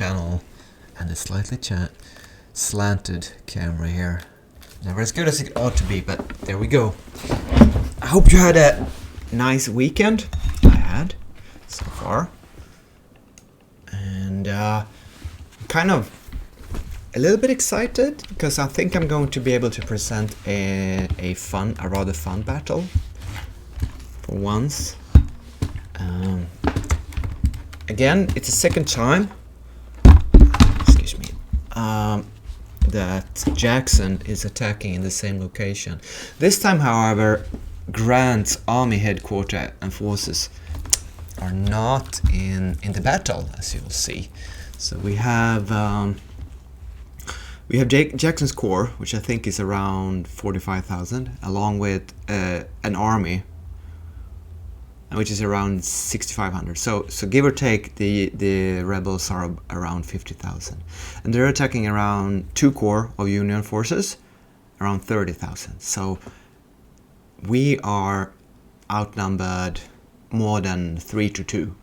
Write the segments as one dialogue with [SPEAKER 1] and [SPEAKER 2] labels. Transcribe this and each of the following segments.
[SPEAKER 1] channel and a slightly slanted camera here. Never as good as it ought to be, but there we go. I hope you had a nice weekend. I had, so far. And kind of a little bit excited because I think I'm going to be able to present a rather fun battle for once. Again, it's the second time, excuse me, that Jackson is attacking in the same location. This time, however, Grant's army headquarters and forces are not in the battle, as you will see. So we have Jackson's corps, which I think is around 45,000, along with an army, which is around 6,500. So give or take, the rebels are around 50,000, and they're attacking around 2 corps of Union forces, around 30,000. So we are outnumbered more than 3-2.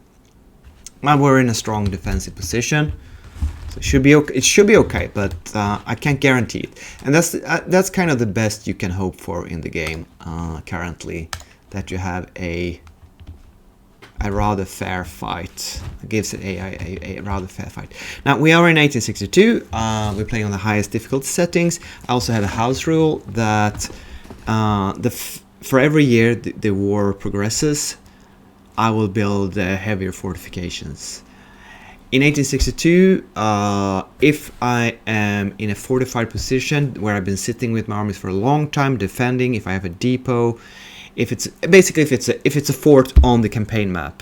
[SPEAKER 1] Well, we're in a strong defensive position, so it should be okay. It should be okay, but I can't guarantee it. And that's kind of the best you can hope for in the game currently, that you have a rather fair fight. It gives it a rather fair fight. Now, we are in 1862. We're playing on the highest difficulty settings. I also have a house rule that for every year the war progresses, I will build heavier fortifications. In 1862, if I am in a fortified position where I've been sitting with my armies for a long time defending, if I have a depot, if it's a fort on the campaign map,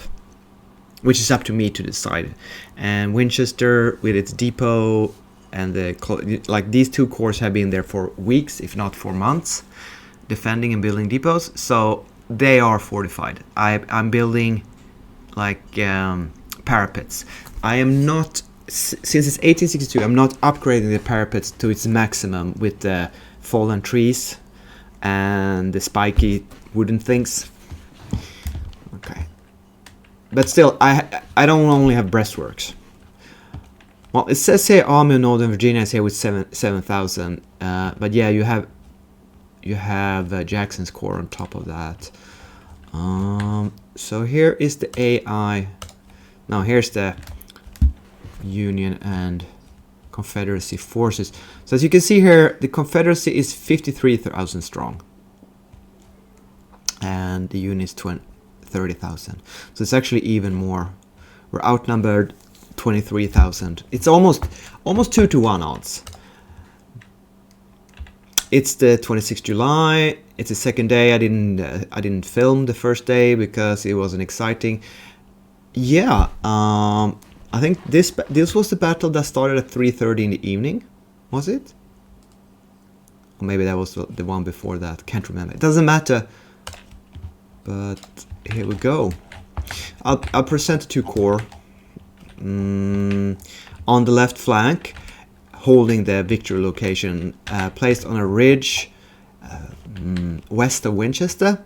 [SPEAKER 1] which is up to me to decide. And Winchester with its depot and these 2 corps have been there for weeks, if not for months, defending and building depots. So they are fortified. I'm building parapets. I am not, since it's 1862, I'm not upgrading the parapets to its maximum with the fallen trees and the spiky wooden things. Okay, but still, I don't only have breastworks. Well, it says here Army of Northern Virginia is here with 7,000, but yeah, you have Jackson's corps on top of that. So here is the AI. Now here's the Union and Confederacy forces. So as you can see here, the Confederacy is 53,000 strong, and the Union is 30,000. So it's actually even more. We're outnumbered 23,000. It's almost 2-to-1 odds. It's the 26th July. It's the second day. I didn't film the first day because it wasn't exciting. Yeah, I think this was the battle that started at 3:30 in the evening. Was it? Or maybe that was the one before that. Can't remember. It doesn't matter. But here we go. I'll present 2 corps on the left flank, holding the victory location, placed on a ridge west of Winchester,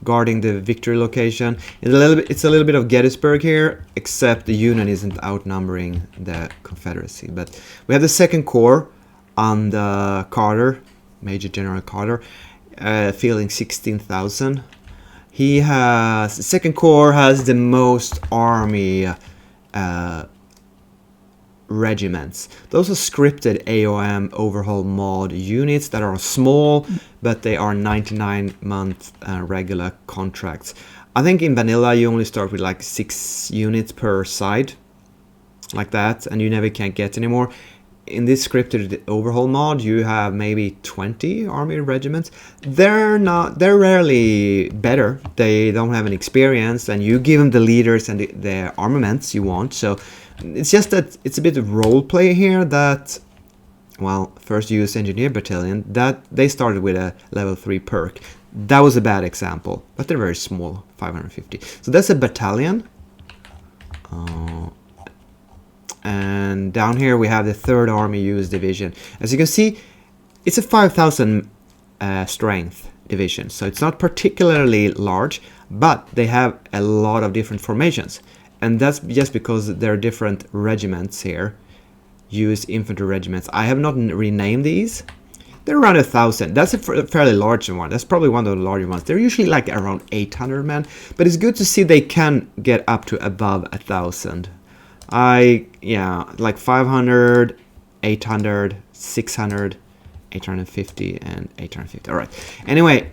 [SPEAKER 1] guarding the victory location. It's a little bit of Gettysburg here, except the Union isn't outnumbering the Confederacy. But we have the 2nd Corps under Carter, Major General Carter, fielding 16,000. The 2nd Corps has the most army regiments. Those are scripted A.O.M Overhaul Mod units that are small, but they are 99-month regular contracts. I think in vanilla you only start with like 6 units per side, like that, and you never can get any more. In this scripted overhaul mod, you have maybe 20 army regiments. They're rarely better. They don't have any experience, and you give them the leaders and the armaments you want. So it's just that it's a bit of role play here that, well, 1st US Engineer Battalion, that they started with a level 3 perk. That was a bad example, but they're very small, 550. So that's a battalion. And down here we have the 3rd Army US Division. As you can see, it's a 5,000 strength division, so it's not particularly large, but they have a lot of different formations. and that's just because there are different regiments here. US infantry regiments. I have not renamed these. They're around 1,000. That's a fairly large one. That's probably one of the larger ones. They're usually like around 800 men, but it's good to see they can get up to above 1,000. Yeah, like 500, 800, 600, 850, and 850. All right. Anyway,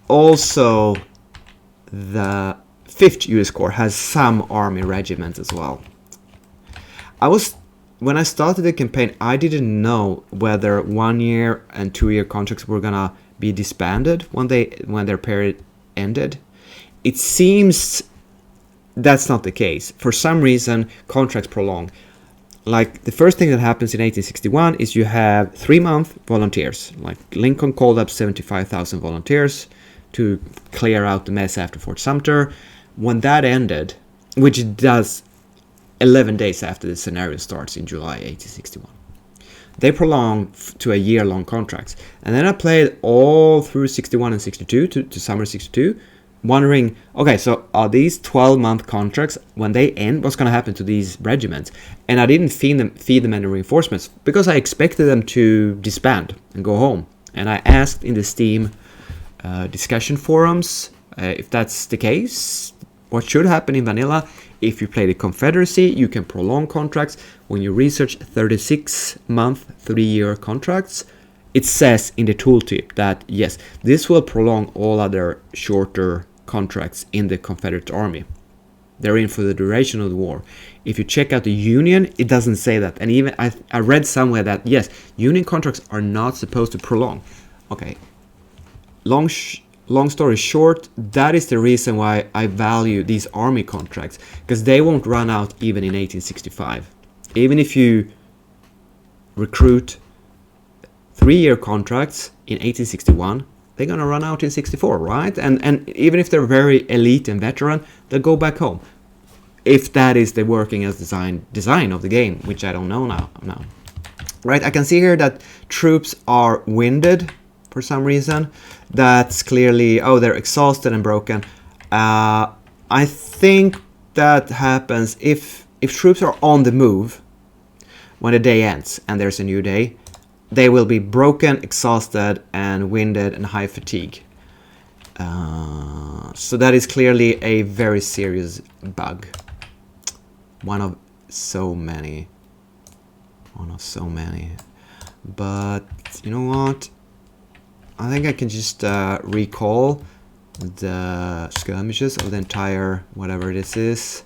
[SPEAKER 1] also the 5th US Corps has some army regiments as well. When I started the campaign, I didn't know whether 1 year and 2 year contracts were gonna be disbanded when their period ended. It seems that's not the case. For some reason, contracts prolong. Like the first thing that happens in 1861 is you have 3-month volunteers. Like Lincoln called up 75,000 volunteers to clear out the mess after Fort Sumter. When that ended, which it does 11 days after the scenario starts in July 1861. They prolonged to a year-long contracts. And then I played all through 61 and 62 to summer 62, wondering, okay, so are these 12-month contracts, when they end, what's going to happen to these regiments? And I didn't feed them any reinforcements because I expected them to disband and go home. And I asked in the Steam discussion forums if that's the case, what should happen in vanilla. If you play the Confederacy, you can prolong contracts. When you research 36-month, 3-year contracts, it says in the tooltip that yes, this will prolong all other shorter contracts in the Confederate Army. They're in for the duration of the war. If you check out the Union, it doesn't say that. And even I read somewhere that yes, Union contracts are not supposed to prolong. Okay, long story short, that is the reason why I value these army contracts, because they won't run out even in 1865. Even if you recruit 3-year contracts in 1861, they're gonna run out in 64, right? And even if they're very elite and veteran, they'll go back home. If that is the working as design of the game, which I don't know now. Right, I can see here that troops are winded for some reason. That's clearly, oh, they're exhausted and broken. I think that happens if troops are on the move when the day ends and there's a new day. They will be broken, exhausted, and winded and high fatigue. So that is clearly a very serious bug. One of so many. But you know what? I think I can just recall the skirmishes of the entire, whatever this is.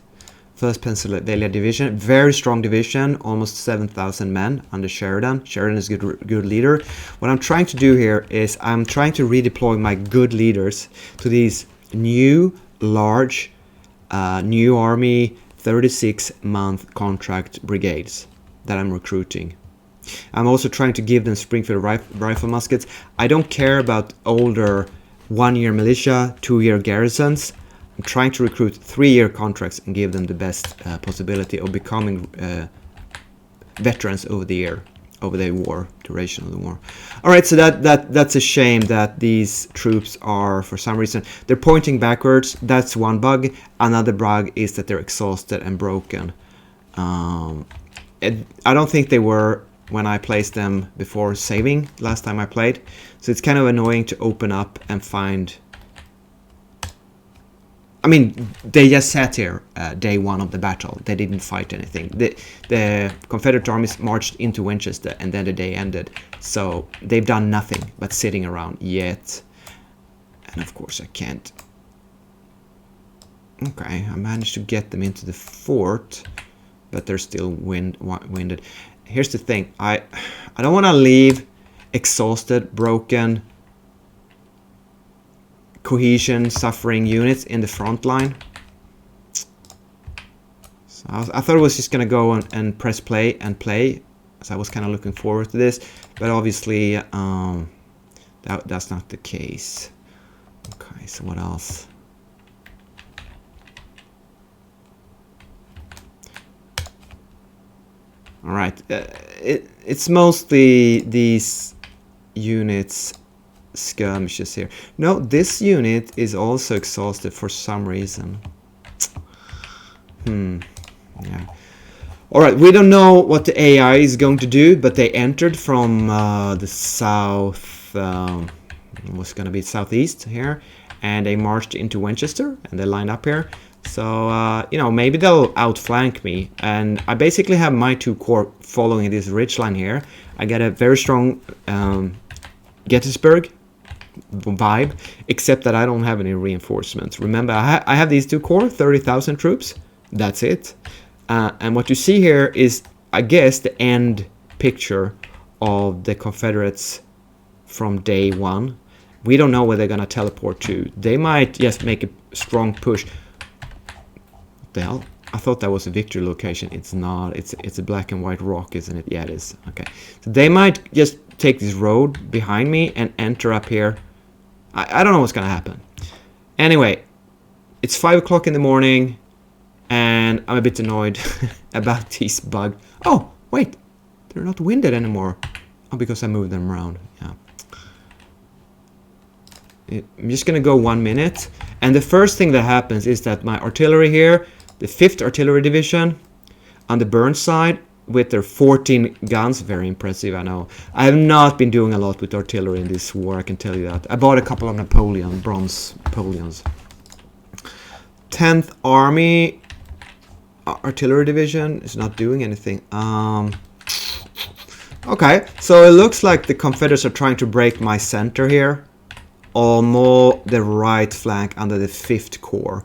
[SPEAKER 1] 1st Pennsylvania Division, very strong division, almost 7,000 men under Sheridan. Sheridan is a good leader. What I'm trying to do here is I'm trying to redeploy my good leaders to these new, large, new Army 36-month contract brigades that I'm recruiting. I'm also trying to give them Springfield rifle muskets. I don't care about older 1-year militia, 2-year garrisons. I'm trying to recruit 3-year contracts and give them the best possibility of becoming veterans over the war, duration of the war. All right, so that's a shame that these troops are, for some reason, they're pointing backwards. That's one bug. Another bug is that they're exhausted and broken. I don't think they were when I placed them before saving last time I played. So it's kind of annoying to open up and find... I mean, they just sat here day 1 of the battle. They didn't fight anything. The Confederate armies marched into Winchester and then the day ended. So they've done nothing but sitting around yet. And of course I can't... Okay, I managed to get them into the fort, but they're still winded. Here's the thing, I don't want to leave exhausted, broken, cohesion suffering units in the front line. So I thought it was just gonna go and press play and play, so I was kind of looking forward to this, but obviously that's not the case. Okay, so what else? All right, it's mostly these units skirmishes here. No, this unit is also exhausted for some reason. Yeah. All right, we don't know what the AI is going to do, but they entered from the south, what's going to be southeast here, and they marched into Winchester, and they lined up here. So, you know, maybe they'll outflank me, and I basically have my 2 corps following this ridge line here. I get a very strong Gettysburg vibe, except that I don't have any reinforcements. Remember, I have these 2 corps, 30,000 troops. That's it. And what you see here is, I guess, the end picture of the Confederates from day 1. We don't know where they're gonna teleport to. They might just make a strong push. What the hell? I thought that was a victory location. It's not. It's a black and white rock, isn't it? Yeah, it is. Okay. So they might just take this road behind me and enter up here. I don't know what's gonna happen. Anyway, it's 5 o'clock in the morning, and I'm a bit annoyed about these bugs. Oh, wait, they're not winded anymore. Oh, because I moved them around. Yeah. I'm just gonna go 1 minute, and the first thing that happens is that my artillery here, the 5th Artillery Division, on the Burn side, with their 14 guns, very impressive, I know. I have not been doing a lot with artillery in this war, I can tell you that. I bought a couple of bronze Napoleons. 10th Army Artillery Division is not doing anything. Okay, so it looks like the Confederates are trying to break my center here, or more the right flank under the 5th Corps.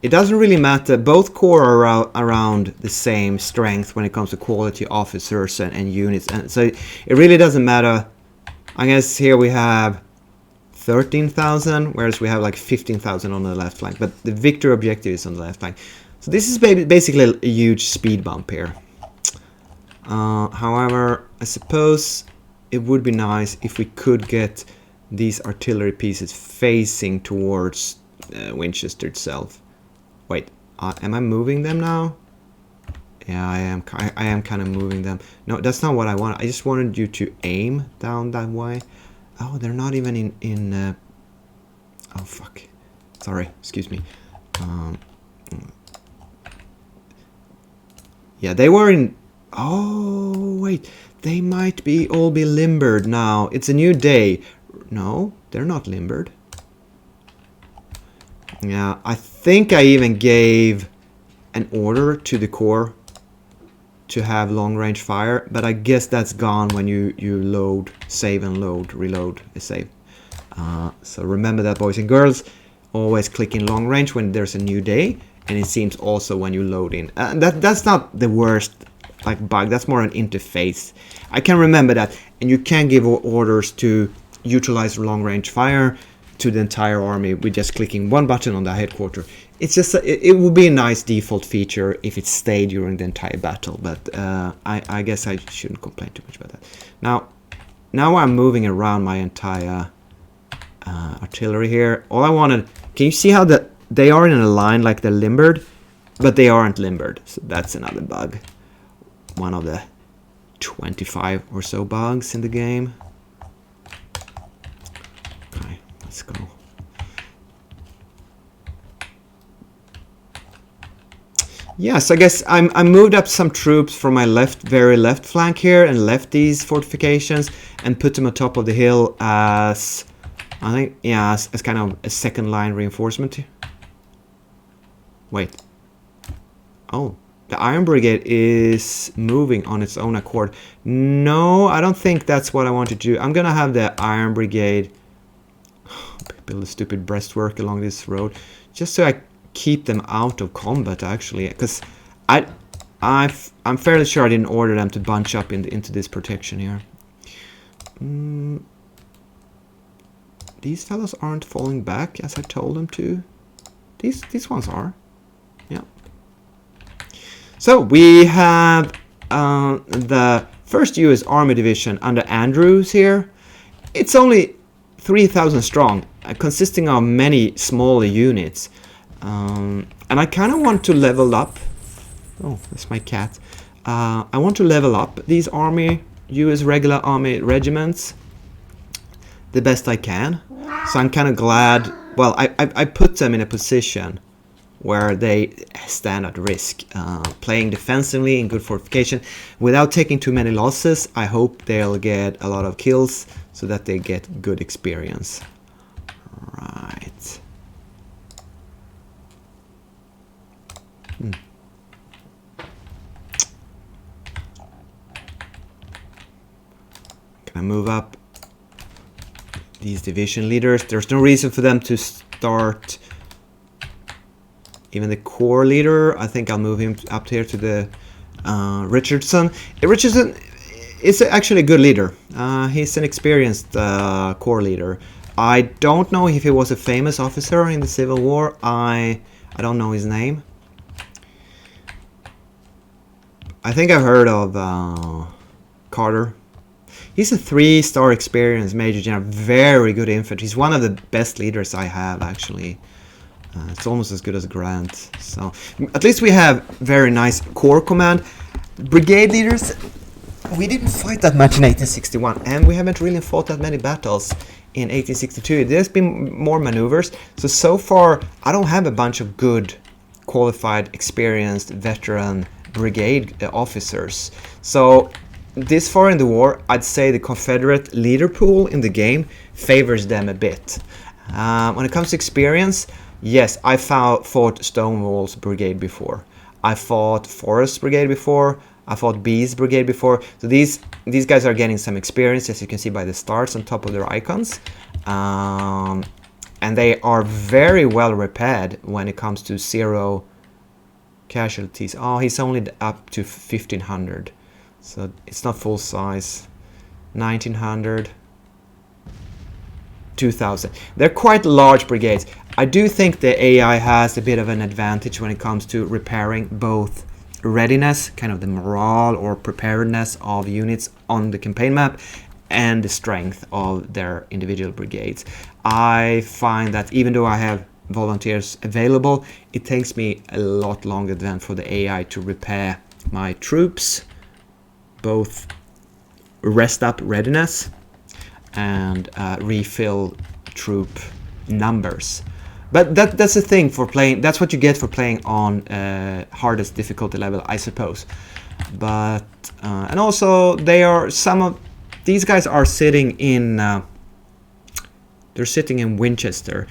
[SPEAKER 1] It doesn't really matter. Both corps are around the same strength when it comes to quality officers and units, and so it really doesn't matter. I guess here we have 13,000, whereas we have like 15,000 on the left flank, but the victory objective is on the left flank. So this is basically a huge speed bump here. However, I suppose it would be nice if we could get these artillery pieces facing towards Winchester itself. Wait, am I moving them now? Yeah, I am kind of moving them. No, that's not what I want. I just wanted you to aim down that way. Oh, they're not even in oh, fuck. Sorry, excuse me. Yeah, they were in... Oh, wait. They might all be limbered now. It's a new day. No, they're not limbered. Yeah, I think I even gave an order to the Corps to have long-range fire, but I guess that's gone when you load, save and load, reload a save. So remember that, boys and girls. Always click in long range when there's a new day, and it seems also when you load in. That's not the worst like bug. That's more an interface. I can remember that, and you can give orders to utilize long-range fire to the entire army with just clicking one button on the headquarter. It's just it would be a nice default feature if it stayed during the entire battle, but I guess I shouldn't complain too much about that. Now I'm moving around my entire artillery here. All I wanted, can you see how they are in a line like they're limbered, but they aren't limbered? So that's another bug. One of the 25 or so bugs in the game. Okay, let's go. Yes, I guess I moved up some troops from my very left flank here and left these fortifications and put them on top of the hill as, I think, yeah, as kind of a second line reinforcement. Wait. Oh, the Iron Brigade is moving on its own accord. No, I don't think that's what I want to do. I'm gonna have the Iron Brigade build a stupid breastwork along this road, just so I keep them out of combat, actually, because I'm fairly sure I didn't order them to bunch up into this protection here. These fellows aren't falling back as I told them to. These ones are. Yeah. So we have the 1st US Army Division under Andrews here. It's only 3,000 strong, consisting of many smaller units. And I kind of want to level up. Oh, that's my cat. I want to level up these US regular army regiments the best I can. So I'm kind of glad. Well, I put them in a position where they stand at risk. Playing defensively in good fortification without taking too many losses. I hope they'll get a lot of kills so that they get good experience. Right. Can I move up these division leaders? There's no reason for them to start. Even the core leader, I think I'll move him up here to the Richardson. Richardson is actually a good leader. He's an experienced core leader. I don't know if he was a famous officer in the Civil War. I don't know his name. I think I've heard of Carter. He's a 3-star experienced Major General, very good infantry. He's one of the best leaders I have, actually. It's almost as good as Grant. So at least we have very nice core command. Brigade leaders, we didn't fight that much in 1861, and we haven't really fought that many battles in 1862. There's been more maneuvers. So far, I don't have a bunch of good, qualified, experienced, veteran brigade officers. So this far in the war, I'd say the Confederate leader pool in the game favors them a bit. When it comes to experience, yes, I fought Stonewall's brigade before. I fought Forrest's brigade before. I fought B's brigade before. So these guys are getting some experience, as you can see by the stars on top of their icons. And they are very well repaired when it comes to 0 casualties. Oh, he's only up to 1,500. So it's not full size. 1,900. 2,000. They're quite large brigades. I do think the AI has a bit of an advantage when it comes to repairing both readiness, kind of the morale or preparedness of units on the campaign map, and the strength of their individual brigades. I find that even though I have volunteers available, it takes me a lot longer than for the AI to repair my troops, both rest up readiness and refill troop numbers. But that's the thing for playing. That's what you get for playing on hardest difficulty level, I suppose. But and also they are these guys are sitting in. They're sitting in Winchester,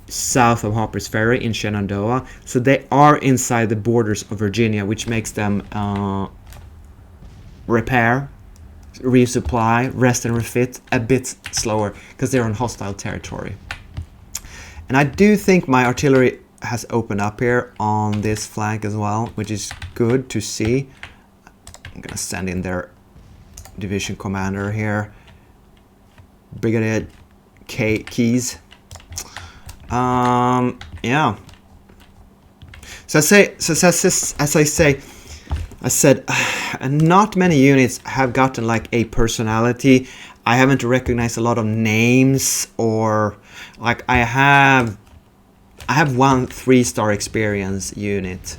[SPEAKER 1] south of Harper's Ferry in Shenandoah. So they are inside the borders of Virginia, which makes them repair, resupply, rest and refit a bit slower because they're on hostile territory. And I do think my artillery has opened up here on this flank as well, which is good to see. I'm gonna send in their division commander here, Brigadier Keys. Yeah. So I said, not many units have gotten like a personality. I haven't recognized a lot of names, or like I have one 3-star experience unit.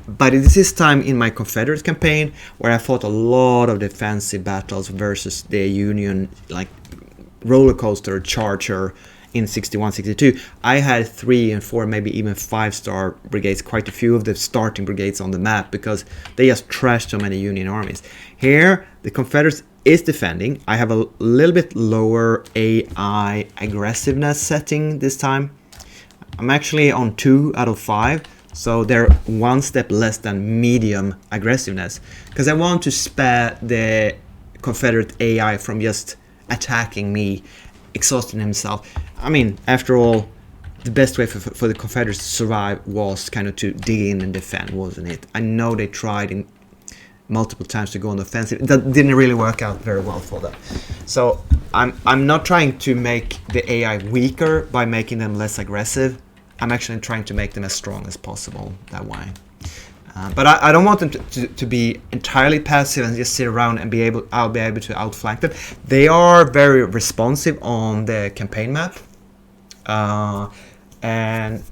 [SPEAKER 1] But it is this time in my Confederate campaign where I fought a lot of defensive battles versus the Union, like roller coaster charger in 61, 62. I had 3 and 4, maybe even 5-star brigades, quite a few of the starting brigades on the map, because they just trashed so many Union armies. Here, the Confederates is defending. I have a little bit lower AI aggressiveness setting this time. I'm actually on 2 out of 5, so they're 1 step less than medium aggressiveness, because I want to spare the Confederate AI from just attacking me, exhausting himself. I mean, after all, the best way for the Confederates to survive was kind of to dig in and defend, wasn't it? I know they tried multiple times to go on the offensive. That didn't really work out very well for them. So I'm not trying to make the AI weaker by making them less aggressive. I'm actually trying to make them as strong as possible that way. But I don't want them to be entirely passive and just sit around and I'll be able to outflank them. They are very responsive on the campaign map. And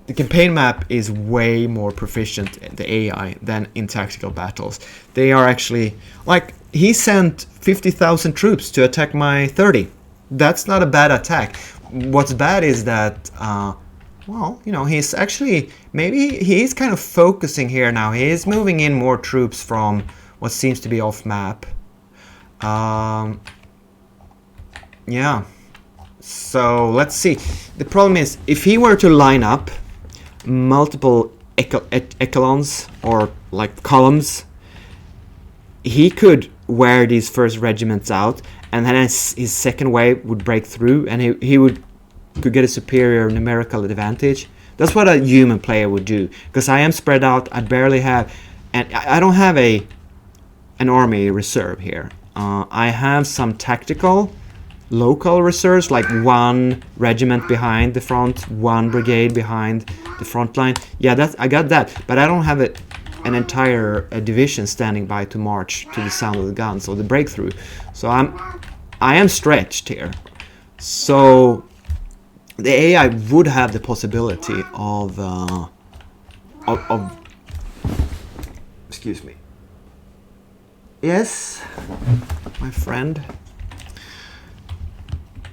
[SPEAKER 1] the campaign map is way more proficient in the AI than in tactical battles. They are actually, like, he sent 50,000 troops to attack my 30. That's not a bad attack. What's bad is that well, you know, he's actually, maybe he's kind of focusing here now. He is moving in more troops from what seems to be off map. Yeah. So let's see. The problem is, if he were to line up multiple echelons or like columns, he could wear these first regiments out, and then his second wave would break through, and he could get a superior numerical advantage. That's what a human player would do, because I am spread out. I barely have, and I don't have an army reserve here. I have some tactical local reserves, like one regiment behind the front, one brigade behind the front line. Yeah, I got that, but I don't have an entire division standing by to march to the sound of the guns or the breakthrough. So I am stretched here. So the AI would have the possibility of excuse me. Yes, my friend.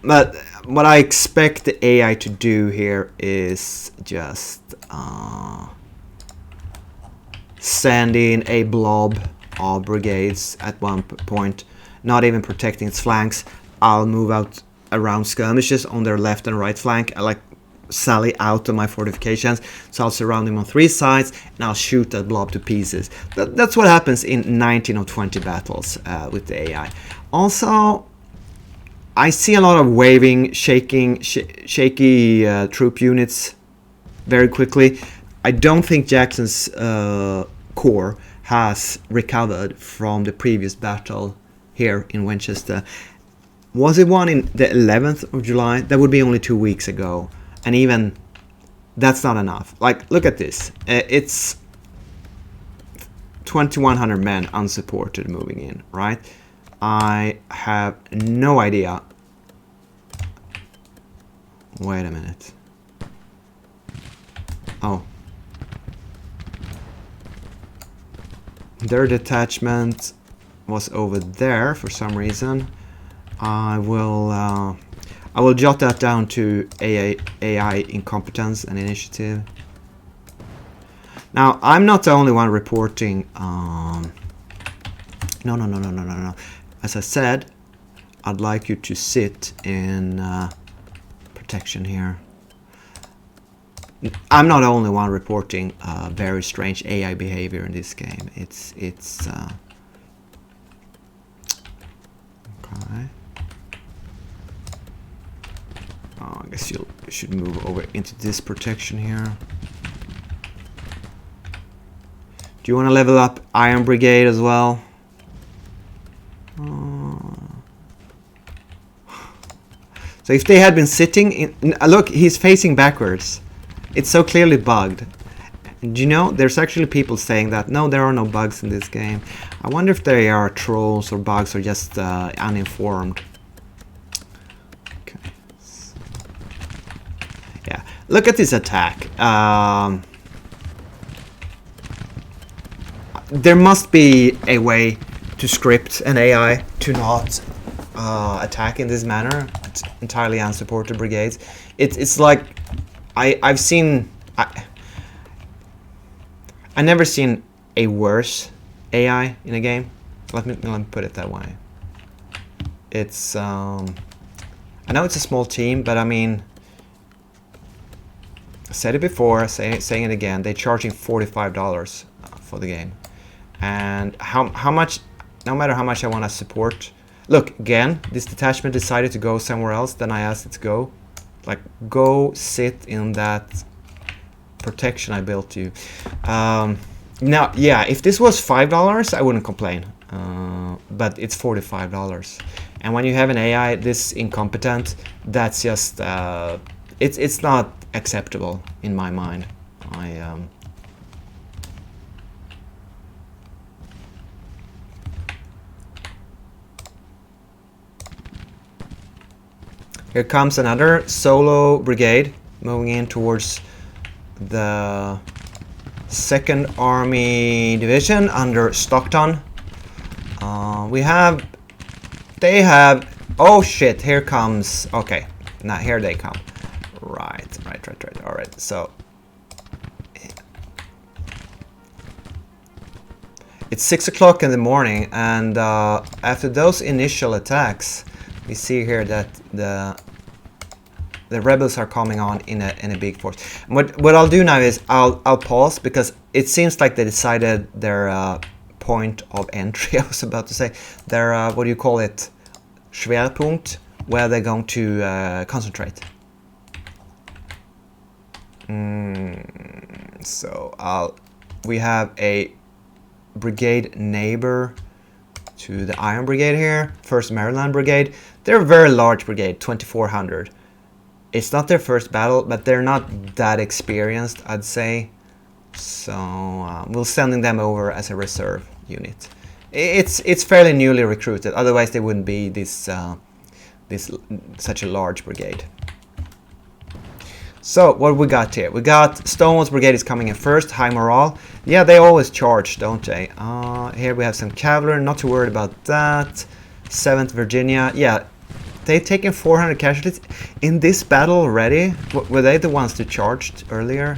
[SPEAKER 1] But what I expect the AI to do here is just send in a blob of brigades at one point, not even protecting its flanks. I'll move out around skirmishes on their left and right flank. I like sally out of my fortifications, so I'll surround them on 3 sides and I'll shoot that blob to pieces. That's what happens in 19 or 20 battles with the AI. Also, I see a lot of waving, shaky troop units very quickly. I don't think Jackson's corps has recovered from the previous battle here in Winchester. Was it one in the 11th of July? That would be only 2 weeks ago. And even that's not enough. Like, look at this. It's 2,100 men unsupported moving in, right? I have no idea. Wait a minute. Oh. Their detachment was over there for some reason. I will jot that down to AI incompetence and initiative. Now, I'm not the only one reporting. No. As I said, I'd like you to sit in protection here. I'm not the only one reporting very strange AI behavior in this game. It's okay. Oh, I guess you should move over into this protection here. Do you want to level up Iron Brigade as well? So if they had been sitting in... Look, he's facing backwards. It's so clearly bugged. Do you know, there's actually people saying that, no, there are no bugs in this game. I wonder if they are trolls or bugs or just uninformed. Okay. Yeah, look at this attack. There must be a way to script an AI to not attack in this manner. It's entirely unsupported brigades. It's like I've seen. I never seen a worse AI in a game. Let me put it that way. It's I know it's a small team, but I mean, I said it before, saying it again. They're charging $45 for the game, and how much? No matter how much I want to support. Look, again, this detachment decided to go somewhere else. Then I asked it to go. Like, go sit in that protection I built you. Now, yeah, if this was $5, I wouldn't complain. But it's $45, and when you have an AI this incompetent, that's just it's not acceptable in my mind. Here comes another solo brigade moving in towards the 2nd Army Division under Stockton. They have, oh shit, here comes, okay, now here they come. Right. All right. So it's 6 o'clock in the morning, and after those initial attacks, we see here that the rebels are coming on in a big force. And what I'll do now is I'll pause, because it seems like they decided their point of entry. I was about to say their what do you call it? Schwerpunkt, where they're going to concentrate. So we have a brigade neighbor to the Iron Brigade here, 1st Maryland Brigade. They're a very large brigade, 2,400. It's not their first battle, but they're not that experienced, I'd say. So we're sending them over as a reserve unit. It's fairly newly recruited, otherwise they wouldn't be this such a large brigade. So what we got here? We got Stonewall's brigade is coming in first, high morale. Yeah, they always charge, don't they? Here we have some cavalry, not too worried about that. 7th Virginia, yeah, they've taken 400 casualties in this battle already. Were they the ones that charged earlier?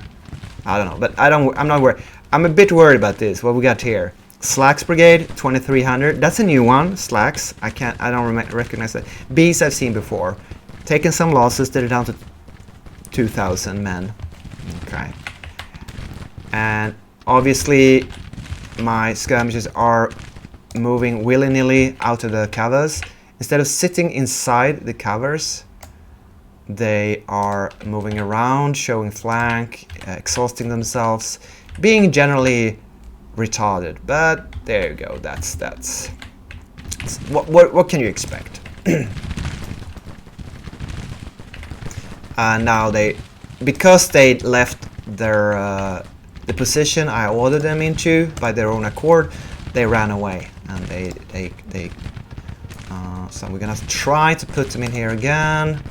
[SPEAKER 1] I don't know, but I'm not worried. I'm a bit worried about this. What we got here? Slacks brigade, 2,300. That's a new one. Slacks. I don't recognize that. Bees I've seen before. Taking some losses. They're down to 2,000 men. Okay. And obviously, my skirmishers are moving willy-nilly out of the covers. Instead of sitting inside the covers, they are moving around, showing flank, exhausting themselves, being generally retarded. But there you go. That's what can you expect? Now because they left their the position I ordered them into by their own accord, they ran away, and so we're gonna try to put them in here again,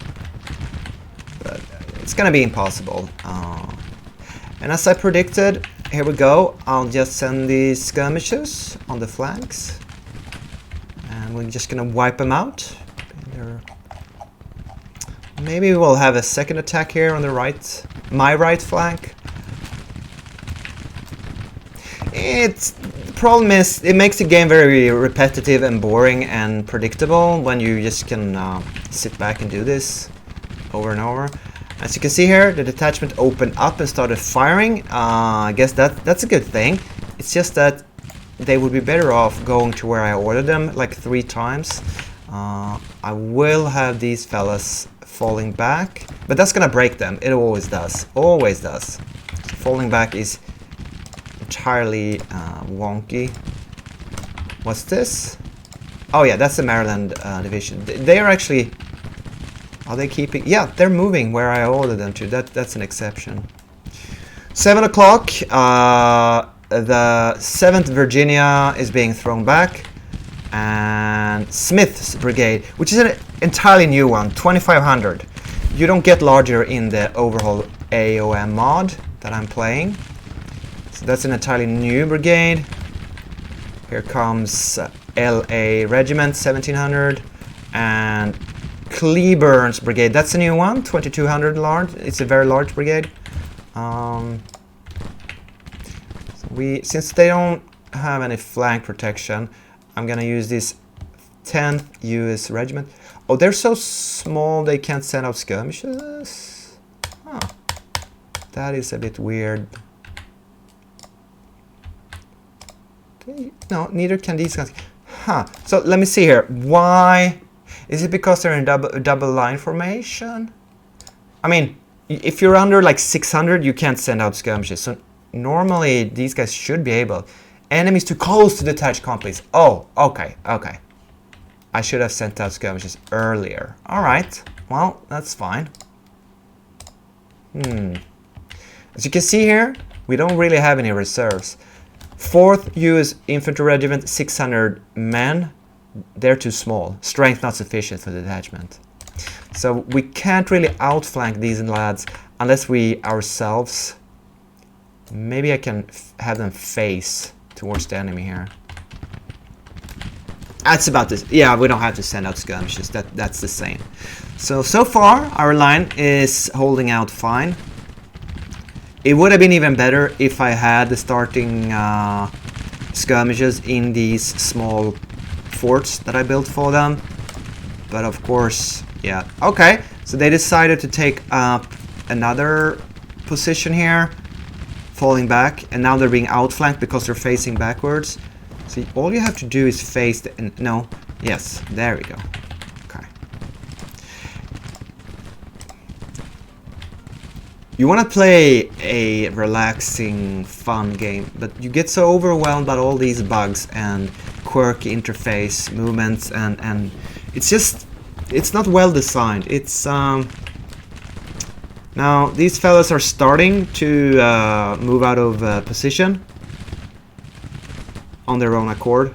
[SPEAKER 1] but it's gonna be impossible. And as I predicted, here we go. I'll just send the skirmishers on the flanks, and we're just gonna wipe them out. Maybe we'll have a second attack here on the right, my right flank. The problem is it makes the game very repetitive and boring and predictable when you just can sit back and do this over and over. As you can see here, the detachment opened up and started firing. I guess that's a good thing. It's just that they would be better off going to where I ordered them like 3 times. I will have these fellas falling back, but that's gonna break them. It always does. Always does. Falling back is entirely wonky. What's this? Oh yeah, that's the Maryland division. They are actually... Are they keeping... Yeah, they're moving where I ordered them to. That's an exception. 7 o'clock. The 7th Virginia is being thrown back. And Smith's brigade, which is an entirely new one, 2,500. You don't get larger in the overhaul A.O.M mod that I'm playing. So that's an entirely new brigade. Here comes L.A. Regiment, 1,700. And Cleburne's brigade, that's a new one, 2,200 large. It's a very large brigade. Since they don't have any flank protection, I'm gonna use this 10th US Regiment. Oh, they're so small they can't send out skirmishes? Huh. That is a bit weird. No, neither can these guys. Huh. So let me see here. Why? Is it because they're in double line formation? I mean, if you're under like 600, you can't send out skirmishes. So normally these guys should be able. Enemies too close to detached companies. Oh, okay. I should have sent out skirmishes earlier. Alright, well, that's fine. As you can see here, we don't really have any reserves. 4th US Infantry Regiment, 600 men. They're too small. Strength not sufficient for the detachment. So we can't really outflank these lads unless we ourselves... Maybe I can have them face towards the enemy here. That's about this. Yeah, we don't have to send out skirmishes. That's the same. So far our line is holding out fine. It would have been even better if I had the starting skirmishes in these small forts that I built for them. But of course, yeah. Okay, so they decided to take up another position here, falling back, and now they're being outflanked because they're facing backwards. See, all you have to do is face the... No. Yes, there we go. Okay. You want to play a relaxing, fun game, but you get so overwhelmed by all these bugs and quirky interface movements, and it's just... It's not well designed. It's... Now, these fellas are starting to move out of position on their own accord.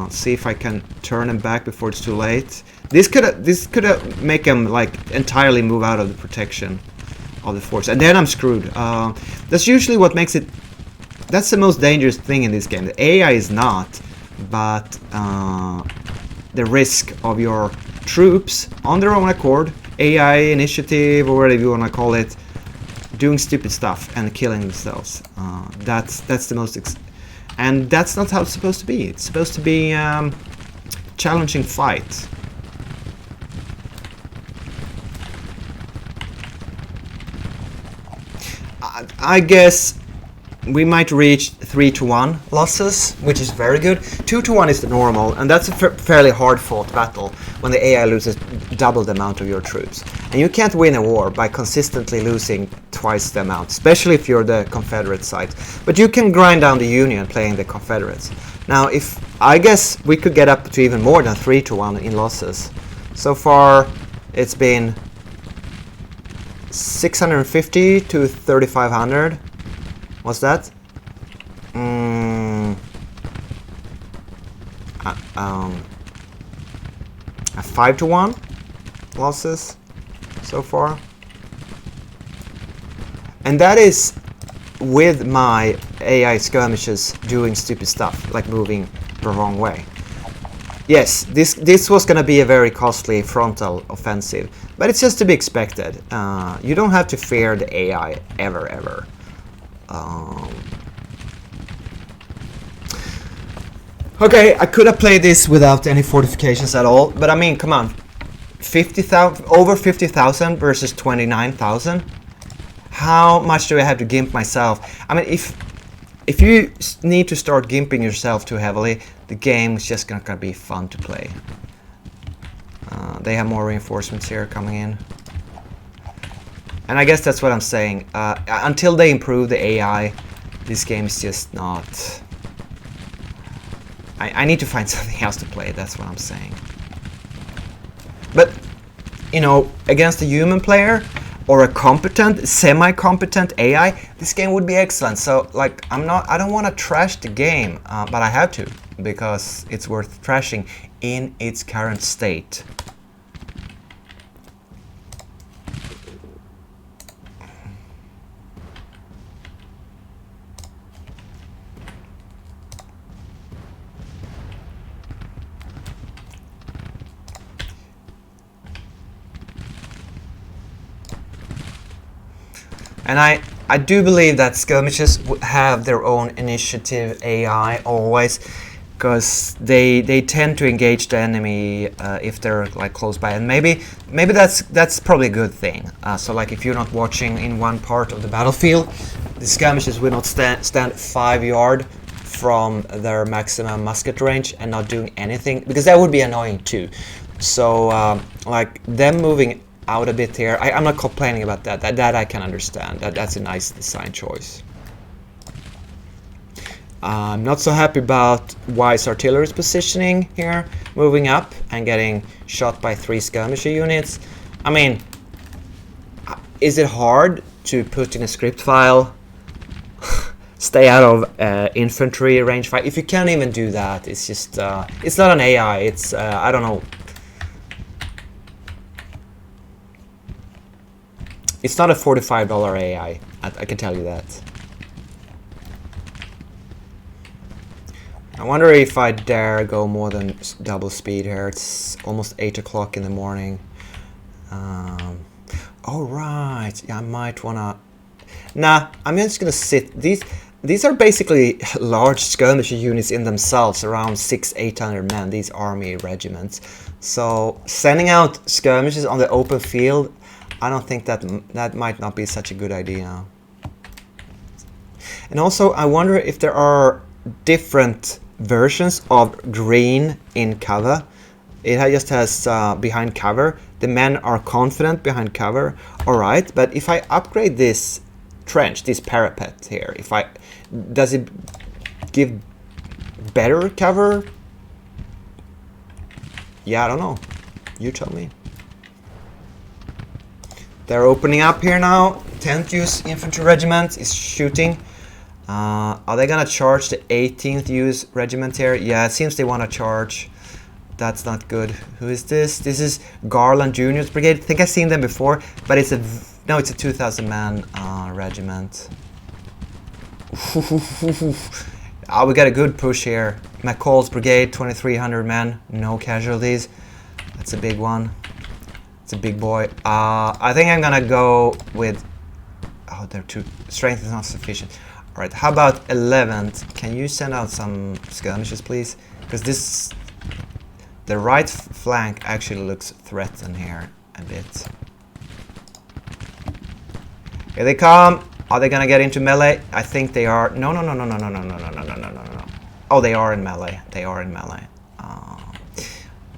[SPEAKER 1] See if I can turn them back before it's too late. This could make them like entirely move out of the protection of the force, and then I'm screwed. That's usually what makes it. That's the most dangerous thing in this game. The AI is not, but the risk of your troops on their own accord, AI initiative or whatever you want to call it, doing stupid stuff and killing themselves. That's the most. And that's not how it's supposed to be. It's supposed to be challenging fight. I guess we might reach 3-1 losses, which is very good. 2-1 is the normal, and that's a fairly hard-fought battle when the AI loses double the amount of your troops. And you can't win a war by consistently losing twice the amount, especially if you're the Confederate side. But you can grind down the Union playing the Confederates. Now, I guess we could get up to even more than 3-1 in losses. So far, it's been 650 to 3,500. What's that? 5-1 losses so far, and that is with my AI skirmishes doing stupid stuff like moving the wrong way. Yes, this was gonna be a very costly frontal offensive, but it's just to be expected. You don't have to fear the AI ever. Okay, I could have played this without any fortifications at all, but I mean, come on, 50,000 over 50,000 versus 29,000. How much do I have to gimp myself? I mean, if you need to start gimping yourself too heavily, the game is just not gonna be fun to play. They have more reinforcements here coming in. And I guess that's what I'm saying. Until they improve the AI, this game is just not... I need to find something else to play, that's what I'm saying. But, you know, against a human player or a competent, semi-competent AI, this game would be excellent. So, like, I don't want to trash the game, but I have to, because it's worth trashing in its current state. And I do believe that skirmishes have their own initiative AI always, because they tend to engage the enemy if they're like close by, and maybe that's probably a good thing. So like if you're not watching in one part of the battlefield, the skirmishes will not stand 5 yards from their maximum musket range and not doing anything, because that would be annoying too. So like them moving out a bit here, I'm not complaining about that. That I can understand. That's a nice design choice. I'm not so happy about Wise Artillery's positioning here, moving up and getting shot by 3 skirmisher units. I mean, is it hard to put in a script file, stay out of infantry range fight? If you can't even do that, it's just, it's not an AI, it's, I don't know. It's not a $45 AI, I can tell you that. I wonder if I dare go more than double speed here. It's almost 8 o'clock in the morning. Oh right, yeah, I might wanna. Nah, I'm just gonna sit. These are basically large skirmisher units in themselves, around 600-800 men. These army regiments. So sending out skirmishes on the open field, I don't think that might not be such a good idea. And also, I wonder if there are different versions of green in cover. It just has behind cover. The men are confident behind cover. All right, but if I upgrade this trench, this parapet here, does it give better cover? Yeah, I don't know. You tell me. They're opening up here now. 10th US Infantry Regiment is shooting. Are they gonna charge the 18th US Regiment here? Yeah, it seems they want to charge. That's not good. Who is this? This is Garland Junior's Brigade. I think I've seen them before, but it's a 2,000 man regiment. Oh, we got a good push here. McCall's Brigade, 2,300 men, no casualties. That's a big one. It's a big boy. I think I'm gonna go with. Oh, they're too. Strength is not sufficient. All right, how about 11th? Can you send out some skirmishes, please? Because the right flank actually looks threatened here a bit. Here they come. Are they gonna get into melee? I think they are. No. Oh, they are in melee. They are in melee.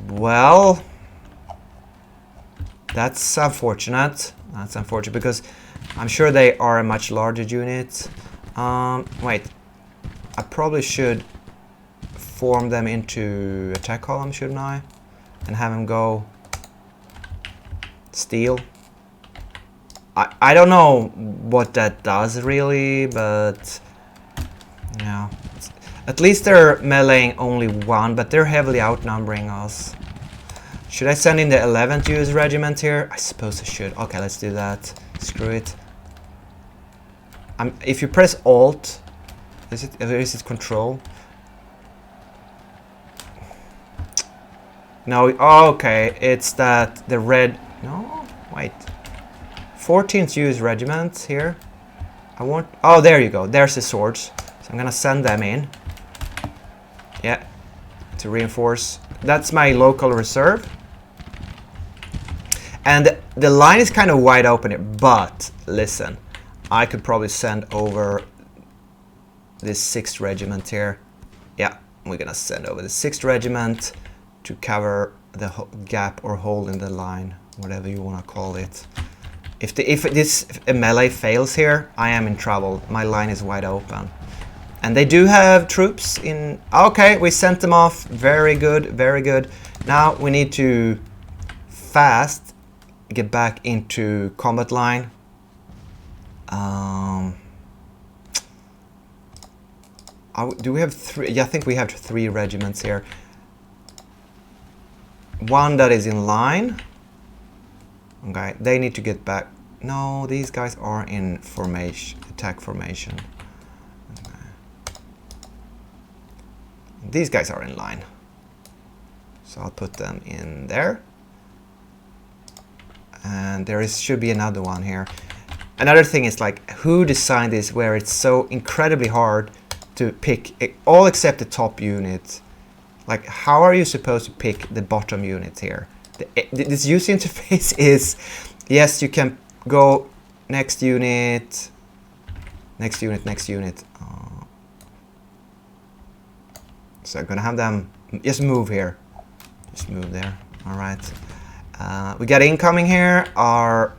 [SPEAKER 1] Well, that's unfortunate. That's unfortunate because I'm sure they are a much larger unit. Wait, I probably should form them into attack column, shouldn't I? And have them go steal. I don't know what that does really, but yeah. At least they're meleeing only one, but they're heavily outnumbering us. Should I send in the 11th US Regiment here? I suppose I should. Okay, let's do that. Screw it. If you press Alt, is it Control? No, oh, okay, it's that the red. No, wait. 14th US Regiment here. Oh, there you go. There's the swords. So I'm gonna send them in. Yeah, to reinforce. That's my local reserve. And the line is kind of wide open here, but listen, I could probably send over this 6th Regiment here. Yeah, we're gonna send over the 6th Regiment to cover the gap or hole in the line, whatever you want to call it. If this melee fails here, I am in trouble. My line is wide open. And they do have troops in. Okay, we sent them off. Very good, very good. Now we need to fast get back into combat line. Do we have 3? Yeah, I think we have 3 regiments here. One that is in line. Okay, they need to get back. No, these guys are in formation, attack formation. Okay. These guys are in line. So I'll put them in there. And should be another one here. Another thing is like, who designed this where it's so incredibly hard to pick all except the top unit? Like, how are you supposed to pick the bottom unit here? This user interface is, yes, you can go next unit, next unit, next unit. So I'm gonna have them just move here. Just move there. All right. We got incoming here. Our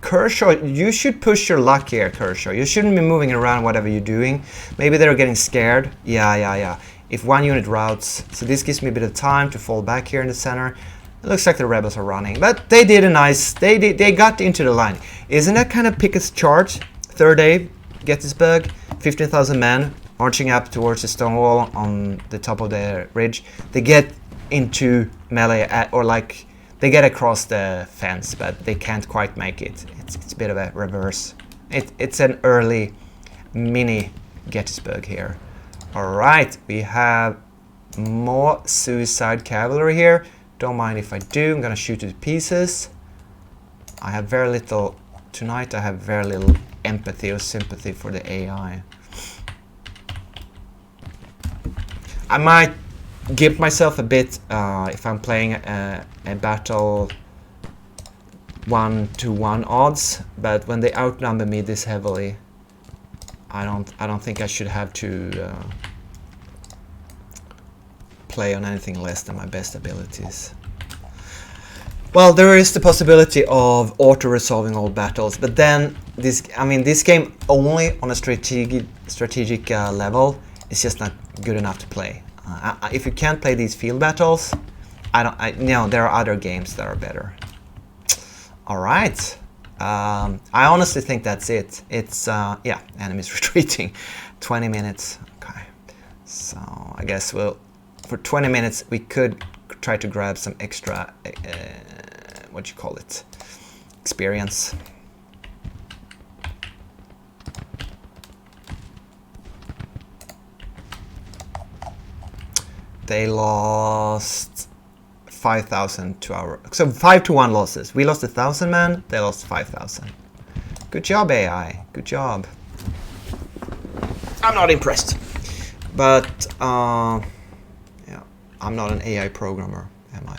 [SPEAKER 1] Kershaw, you should push your luck here, Kershaw. You shouldn't be moving around whatever you're doing. Maybe they're getting scared. Yeah. If one unit routes, so this gives me a bit of time to fall back here in the center. It looks like the rebels are running, but they did a nice. They got into the line. Isn't that kind of Pickett's charge? 3rd Day, Gettysburg, 15,000 men marching up towards the stone wall on the top of the ridge. They get into melee, or like they get across the fence, but they can't quite make it. It's a bit of a reverse. It's an early mini Gettysburg here. Alright, we have more suicide cavalry here. Don't mind if I do, I'm gonna shoot it to pieces. I have very little, tonight I have very little empathy or sympathy for the AI. I might give myself a bit if I'm playing a battle 1-to-1 odds, but when they outnumber me this heavily, I don't think I should have to play on anything less than my best abilities. Well, there is the possibility of auto-resolving all battles, but then this game only on a strategic level is just not good enough to play. If you can't play these field battles, there are other games that are better. All right. I honestly think that's it. It's yeah, enemies retreating. 20 minutes. Okay. So I guess for 20 minutes we could try to grab some extra what you call it, experience. They lost 5,000 to our, so 5-to-1 losses. We lost 1,000 men, they lost 5,000. Good job, AI. Good job. I'm not impressed, but yeah, I'm not an AI programmer, am I?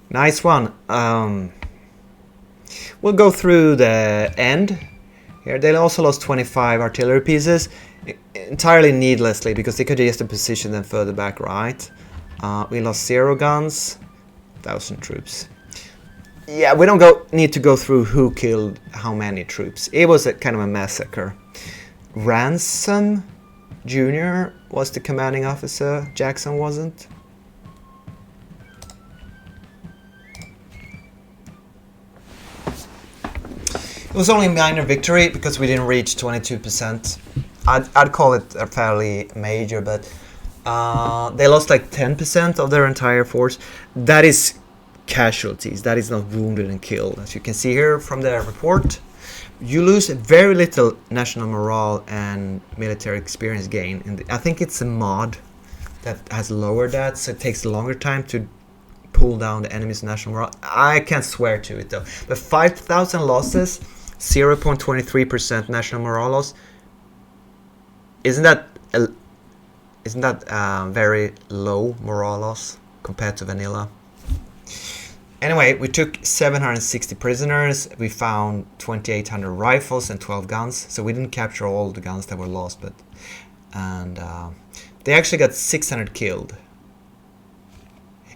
[SPEAKER 1] Nice one. We'll go through the end here. They also lost 25 artillery pieces, entirely needlessly, because they could just have positioned them further back, right? We lost 0 guns, 1,000 troops. Yeah, we don't need to go through who killed how many troops. It was a kind of a massacre. Ransom Jr. was the commanding officer. Jackson wasn't. It was only a minor victory because we didn't reach 22%. I'd call it a fairly major, but they lost like 10% of their entire force. That is casualties. That is not wounded and killed. As you can see here from their report, you lose very little national morale and military experience gain. And I think it's a mod that has lowered that, so it takes a longer time to pull down the enemy's national morale. I can't swear to it though. But 5,000 losses, 0.23% national morale loss. Isn't that very low morale loss compared to vanilla? Anyway, we took 760 prisoners. We found 2,800 rifles and 12 guns. So we didn't capture all the guns that were lost, but they actually got 600 killed.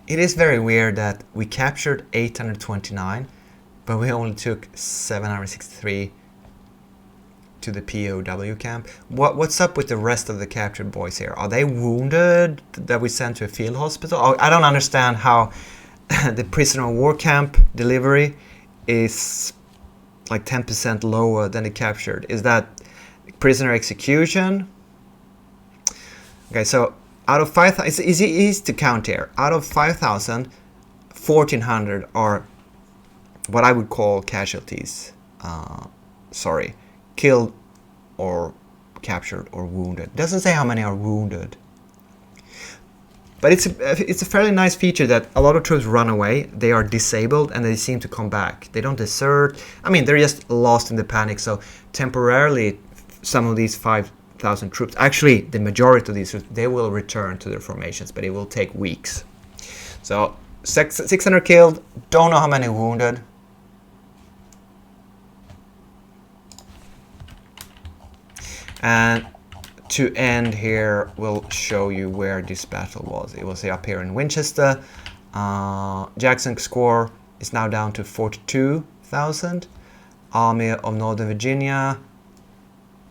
[SPEAKER 1] It is very weird that we captured 829, but we only took 763 to the POW camp. What's up with the rest of the captured boys here? Are they wounded that we sent to a field hospital? Oh, I don't understand how the prisoner of war camp delivery is like 10% lower than the captured. Is that prisoner execution? Okay, so out of 5,000, it's easy to count here. Out of 5,000, 1,400 are what I would call casualties. Sorry, killed or captured or wounded. It doesn't say how many are wounded. But it's a fairly nice feature that a lot of troops run away, they are disabled, and they seem to come back. They don't desert. I mean, they're just lost in the panic. So temporarily, some of these 5,000 troops, actually the majority of these troops, they will return to their formations, but it will take weeks. So 600 killed, don't know how many wounded. And to end here, we'll show you where this battle was. It was up here in Winchester. Jackson's score is now down to 42,000. Army of Northern Virginia,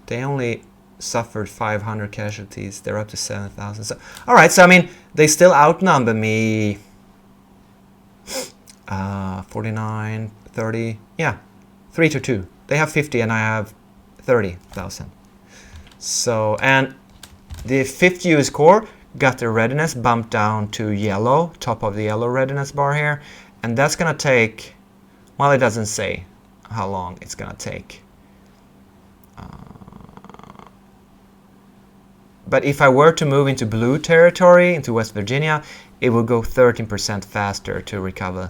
[SPEAKER 1] they only suffered 500 casualties. They're up to 7,000. So, all right, so I mean, they still outnumber me 49, 30, yeah, 3-2. They have 50 and I have 30,000. So, and the 5th US Corps got the readiness bumped down to yellow, top of the yellow readiness bar here, and that's gonna take, well, it doesn't say how long it's gonna take. But if I were to move into blue territory, into West Virginia, it will go 13% faster to recover.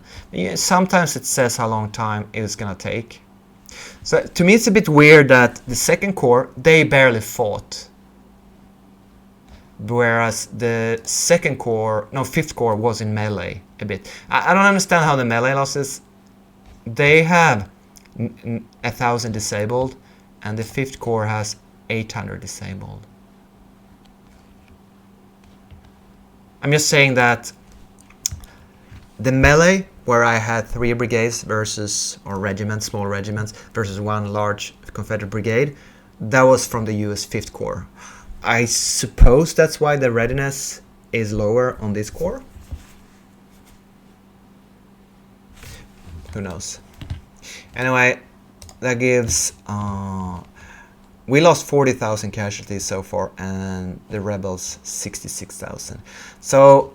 [SPEAKER 1] Sometimes it says how long time it's gonna take. So to me it's a bit weird that the second corps, they barely fought. Whereas the second corps, no, fifth corps was in melee a bit. I don't understand how the melee losses, they have 1,000 disabled and the fifth corps has 800 disabled. I'm just saying that the melee, where I had 3 brigades versus, or regiments, small regiments, versus 1 large Confederate brigade, that was from the US 5th Corps. I suppose that's why the readiness is lower on this corps. Who knows? Anyway, that gives... we lost 40,000 casualties so far, and the rebels 66,000. So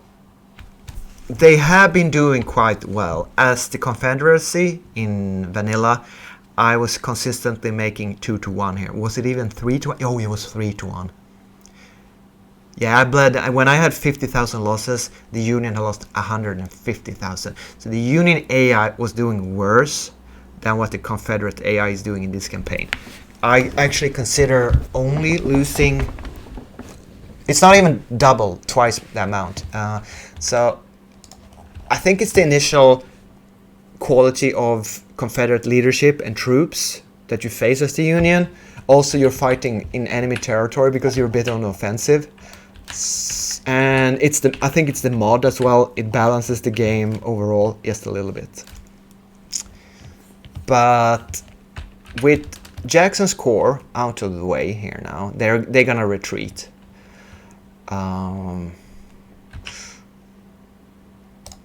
[SPEAKER 1] they have been doing quite well. As the Confederacy in vanilla, I was consistently making 2 to 1 here. Was it even 3 to 1? Oh, it was 3 to 1. Yeah, I bled. When I had 50,000 losses, the Union had lost 150,000. So the Union AI was doing worse than what the Confederate AI is doing in this campaign. I actually consider only losing, it's not even double, twice the amount. So I think it's the initial quality of Confederate leadership and troops that you face as the Union. Also, you're fighting in enemy territory because you're a bit on the offensive. And I think it's the mod as well. It balances the game overall just a little bit. But with Jackson's corps out of the way here now, they're gonna retreat.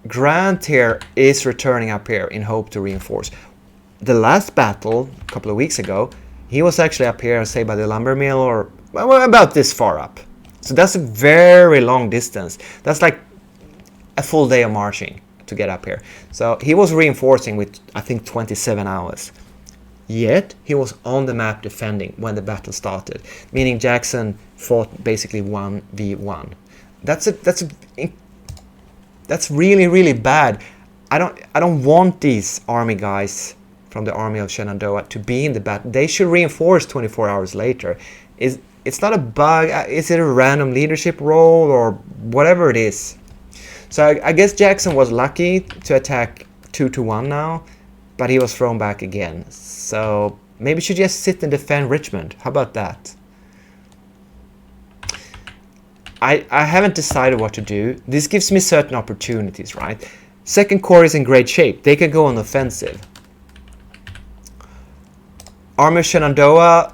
[SPEAKER 1] Grant here is returning up here in hope to reinforce. The last battle a couple of weeks ago, he was actually up here, say by the lumber mill, or well, about this far up. So that's a very long distance. That's like a full day of marching to get up here. So he was reinforcing with, I think, 27 hours. Yet he was on the map defending when the battle started, meaning Jackson fought basically 1v1. That's really, really bad. I don't want these army guys from the army of Shenandoah to be in the battle. They should reinforce 24 hours later. It's not a bug. Is it a random leadership role or whatever it is? So I guess Jackson was lucky to attack 2 to 1 now, but he was thrown back again. So maybe he should just sit and defend Richmond. How about that? I haven't decided what to do. This gives me certain opportunities, right? Second Corps is in great shape. They can go on offensive. Army of Shenandoah,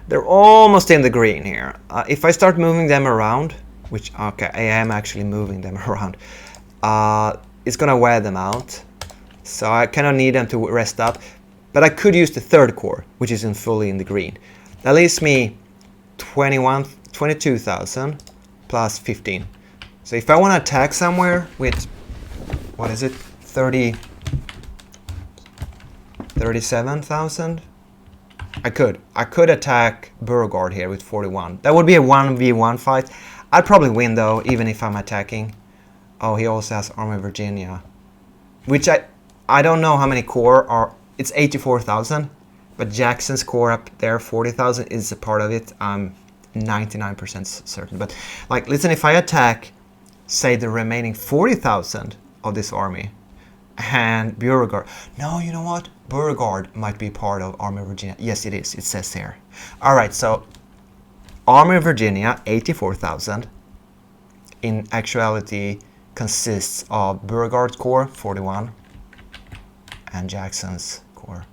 [SPEAKER 1] they're almost in the green here. If I start moving them around, which, okay, I am actually moving them around, it's gonna wear them out. So I kind of need them to rest up. But I could use the third corps, which is fully in the green. That leaves me 22,000 plus 15. So if I want to attack somewhere with, what is it, 37,000, I could attack Beauregard here with 41. That would be a 1v1 fight. I'd probably win though, even if I'm attacking. Oh, he also has Army of Virginia, which I don't know how many corps are. It's 84,000, but Jackson's corps up there, 40,000, is a part of it. I'm 99% certain. But like, listen, if I attack, say, the remaining 40,000 of this army, and Beauregard, no, you know what? Beauregard might be part of Army of Virginia. Yes, it is. It says here. All right, so Army of Virginia, 84,000, in actuality consists of Beauregard's corps, 41, and Jackson's corps,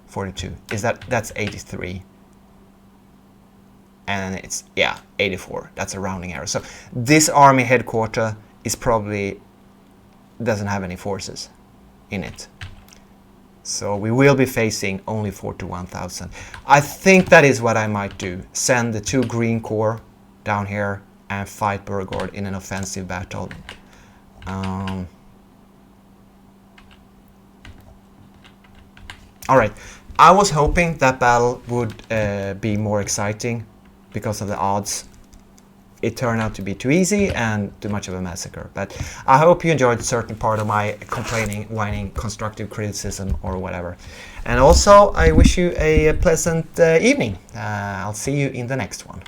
[SPEAKER 1] 42. That's 83. And it's, yeah, 84. That's a rounding error. So this army headquarters is probably doesn't have any forces in it. So we will be facing only 41,000. I think that is what I might do. Send the 2 green corps down here and fight Burgord in an offensive battle. Alright, I was hoping that battle would be more exciting because of the odds. It turned out to be too easy and too much of a massacre. But I hope you enjoyed a certain part of my complaining, whining, constructive criticism or whatever. And also, I wish you a pleasant evening. I'll see you in the next one.